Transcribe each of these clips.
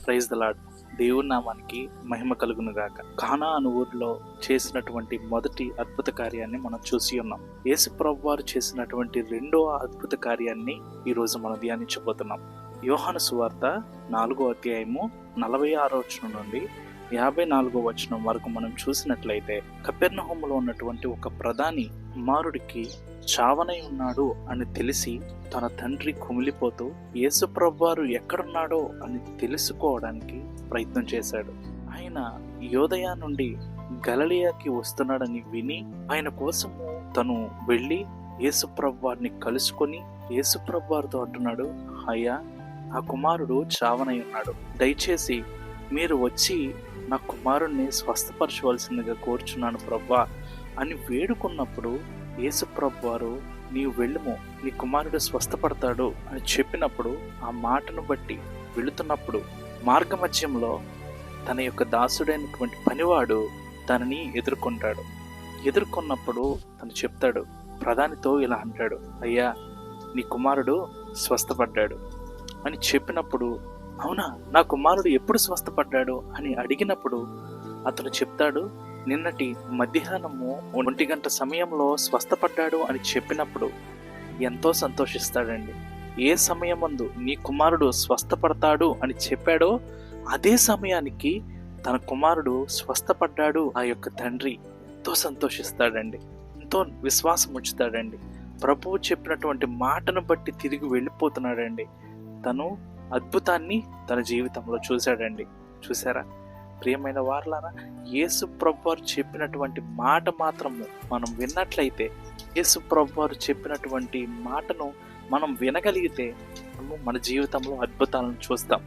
Praise the lord. దేవుని నామానికి మహిమ కలుగును గాక. కానా అను ఊరిలో చేసినటువంటి మొదటి అద్భుత కార్యాన్ని మనం చూసి ఉన్నాం. యేసు ప్రభువు వారు చేసినటువంటి రెండవ అద్భుత కార్యాన్ని ఈ రోజు మనం ధ్యానించబోతున్నాం. యోహాను సువార్త 4వ అధ్యాయము 46వ వచనం నుండి 54వ వచనం వరకు మనం చూసినట్లయితే, కపెర్నహూములో ఉన్నటువంటి ఒక ప్రధాని కుమారుడికి చావనై ఉన్నాడు అని తెలిసి తన తండ్రి కుమిలిపోతూ యేసు ప్రభువారు ఎక్కడున్నాడో అని తెలుసుకోవడానికి ప్రయత్నం చేశాడు. ఆయన యోదయ నుండి గలిలయకి వస్తున్నాడని విని ఆయన కోసము తను వెళ్ళి యేసు ప్రభువారిని కలుసుకొని యేసు ప్రభువారితో అంటున్నాడు, అయ్యా, ఆ కుమారుడు చావనై ఉన్నాడు, దయచేసి మీరు వచ్చి నా కుమారుణ్ణి స్వస్థపరచవలసిందిగా కోరుచున్నాను ప్రభువా అని వేడుకున్నప్పుడు యేసు ప్రభువారు, నీవు వెళ్ళుము, నీ కుమారుడు స్వస్థపడతాడు అని చెప్పినప్పుడు ఆ మాటను బట్టి వెళుతున్నప్పుడు మార్గమధ్యంలో తన యొక్క దాసుడైనటువంటి పనివాడు తనని ఎదుర్కొంటాడు. ఎదుర్కొన్నప్పుడు తను చెప్తాడు, ప్రధానితో ఇలా అంటాడు, అయ్యా, నీ కుమారుడు స్వస్థపడ్డాడు అని చెప్పినప్పుడు, అవునా, నా కుమారుడు ఎప్పుడు స్వస్థపడ్డాడు అని అడిగినప్పుడు అతను చెప్తాడు, నిన్నటి మధ్యాహ్నము 1 గంట సమయంలో స్వస్థపడ్డాడు అని చెప్పినప్పుడు ఎంతో సంతోషిస్తాడండి. ఏ సమయమందు నీ కుమారుడు స్వస్థపడతాడు అని చెప్పాడో అదే సమయానికి తన కుమారుడు స్వస్థపడ్డాడు. ఆ యొక్క తండ్రి ఎంతో సంతోషిస్తాడండి, ఎంతో విశ్వాసం ఉంచుతాడండి. ప్రభువు చెప్పినటువంటి మాటను బట్టి తిరిగి వెళ్ళిపోతున్నాడండి. తను అద్భుతాన్ని తన జీవితంలో చూశాడండి. చూసారా ప్రియమైన వారలారా, యేసు ప్రభువారు చెప్పినటువంటి మాట మాత్రము మనం విన్నట్లయితే, యేసు ప్రభువారు చెప్పినటువంటి మాటను మనం వినగలిగితే మన జీవితంలో అద్భుతాలను చూస్తాం.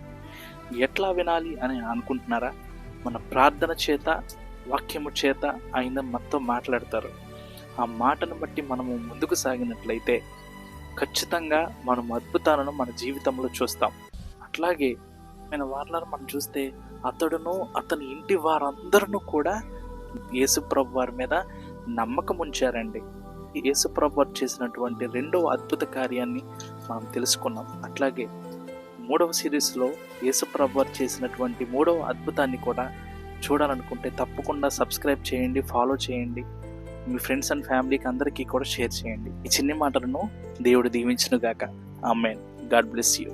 ఎట్లా వినాలి అని అనుకుంటున్నారా? మన ప్రార్థన చేత, వాక్యము చేత ఆయన మనతో మాట్లాడతారు. ఆ మాటను బట్టి మనము ముందుకు సాగినట్లయితే ఖచ్చితంగా మనం అద్భుతాలను మన జీవితంలో చూస్తాం. అట్లాగే ఆయన వారలారా మనం చూస్తే అతడును అతని ఇంటి వారందరూ కూడా యేసు ప్రభు వారి మీద నమ్మకం ఉంచారండి. యేసు ప్రభు వారు చేసినటువంటి రెండవ అద్భుత కార్యాన్ని మనం తెలుసుకున్నాం. అట్లాగే 3వ సిరీస్లో యేసు ప్రభు వారు చేసినటువంటి 3వ అద్భుతాన్ని కూడా చూడాలనుకుంటే తప్పకుండా సబ్స్క్రైబ్ చేయండి, ఫాలో చేయండి, మీ ఫ్రెండ్స్ అండ్ ఫ్యామిలీకి అందరికీ కూడా షేర్ చేయండి. ఈ చిన్ని మాటలను దేవుడు దీవించును గాక. ఆమేన్. God bless you.